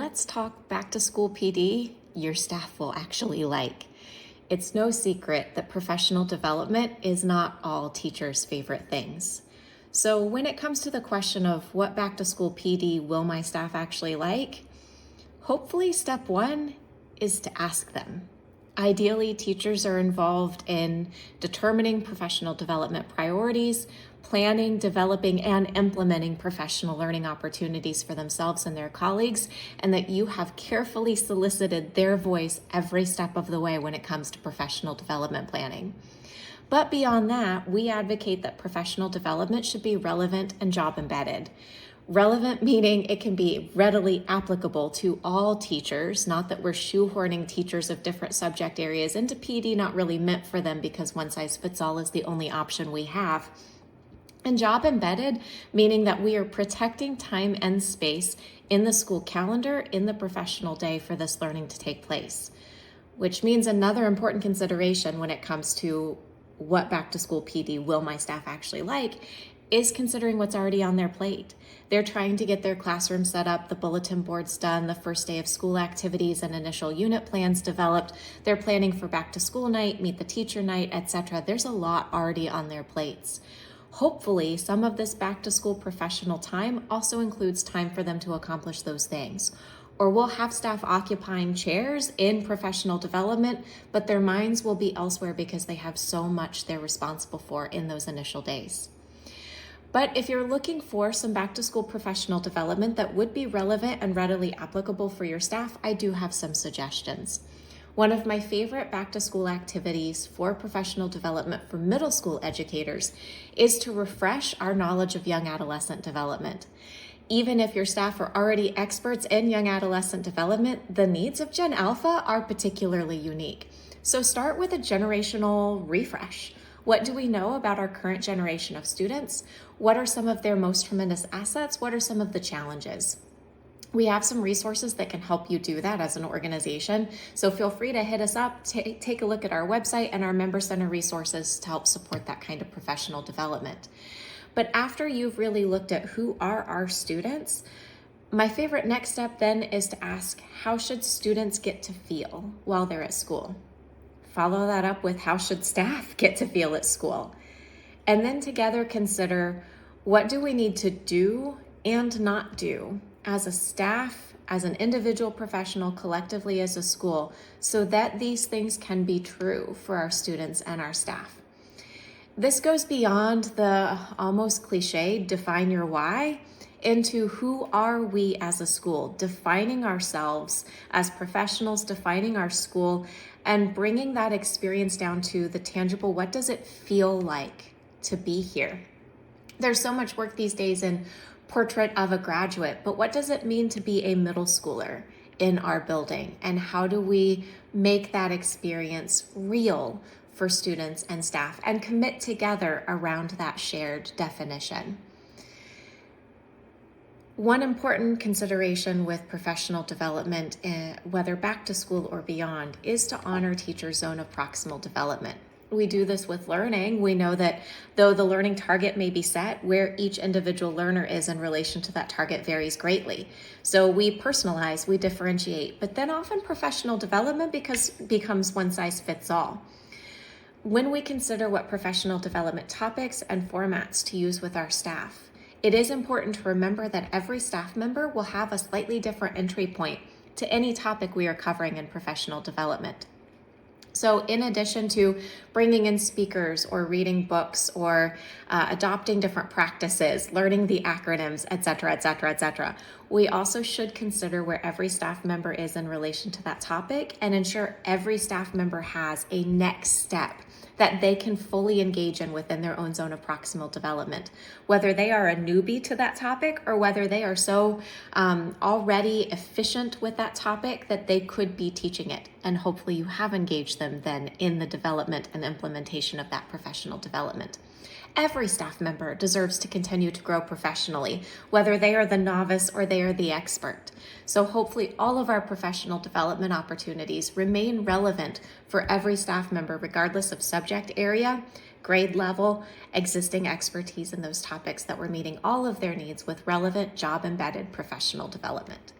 let's talk back to school PD your staff will actually like. It's no secret that professional development is not all teachers' favorite things. So when it comes to the question of what back to school PD will my staff actually like, hopefully step one is to ask them. Ideally, teachers are involved in determining professional development priorities, planning, developing, and implementing professional learning opportunities for themselves and their colleagues, and that you have carefully solicited their voice every step of the way when it comes to professional development planning. But beyond that, we advocate that professional development should be relevant and job embedded. Relevant meaning it can be readily applicable to all teachers, not that we're shoehorning teachers of different subject areas into PD not really meant for them because one size fits all is the only option we have. And job embedded, meaning that we are protecting time and space in the school calendar, in the professional day for this learning to take place. Which means another important consideration when it comes to what back to school PD will my staff actually like is considering what's already on their plate. They're trying to get their classroom set up, the bulletin boards done, the first day of school activities and initial unit plans developed. They're planning for back to school night, meet the teacher night, etc. There's a lot already on their plates. Hopefully, some of this back to school professional time also includes time for them to accomplish those things. Or we'll have staff occupying chairs in professional development, but their minds will be elsewhere because they have so much they're responsible for in those initial days. But if you're looking for some back to school professional development that would be relevant and readily applicable for your staff, I do have some suggestions. One of my favorite back to school activities for professional development for middle school educators is to refresh our knowledge of young adolescent development. Even if your staff are already experts in young adolescent development, the needs of Gen Alpha are particularly unique. So start with a generational refresh. What do we know about our current generation of students? What are some of their most tremendous assets? What are some of the challenges? We have some resources that can help you do that as an organization. So feel free to hit us up, take a look at our website and our member center resources to help support that kind of professional development. But after you've really looked at who are our students, my favorite next step then is to ask, how should students get to feel while they're at school? Follow that up with how should staff get to feel at school? And then together consider, what do we need to do and not do as a staff, as an individual professional, collectively as a school, so that these things can be true for our students and our staff. This goes beyond the almost cliche, define your why, into who are we as a school, defining ourselves as professionals, defining our school, and bringing that experience down to the tangible, what does it feel like to be here? There's so much work these days in portrait of a graduate, but what does it mean to be a middle schooler in our building? And how do we make that experience real for students and staff and commit together around that shared definition? One important consideration with professional development, whether back to school or beyond, is to honor teachers' zone of proximal development. We do this with learning. We know that though the learning target may be set, where each individual learner is in relation to that target varies greatly. So we personalize, we differentiate, but then often professional development becomes one size fits all. When we consider what professional development topics and formats to use with our staff, it is important to remember that every staff member will have a slightly different entry point to any topic we are covering in professional development. So in addition to bringing in speakers or reading books or adopting different practices, learning the acronyms, etc., we also should consider where every staff member is in relation to that topic and ensure every staff member has a next step that they can fully engage in within their own zone of proximal development, whether they are a newbie to that topic or whether they are so already efficient with that topic that they could be teaching it. And hopefully you have engaged them then in the development and implementation of that professional development. Every staff member deserves to continue to grow professionally, whether they are the novice or they are the expert. So hopefully all of our professional development opportunities remain relevant for every staff member, regardless of subject area, grade level, existing expertise in those topics, that we're meeting all of their needs with relevant job-embedded professional development.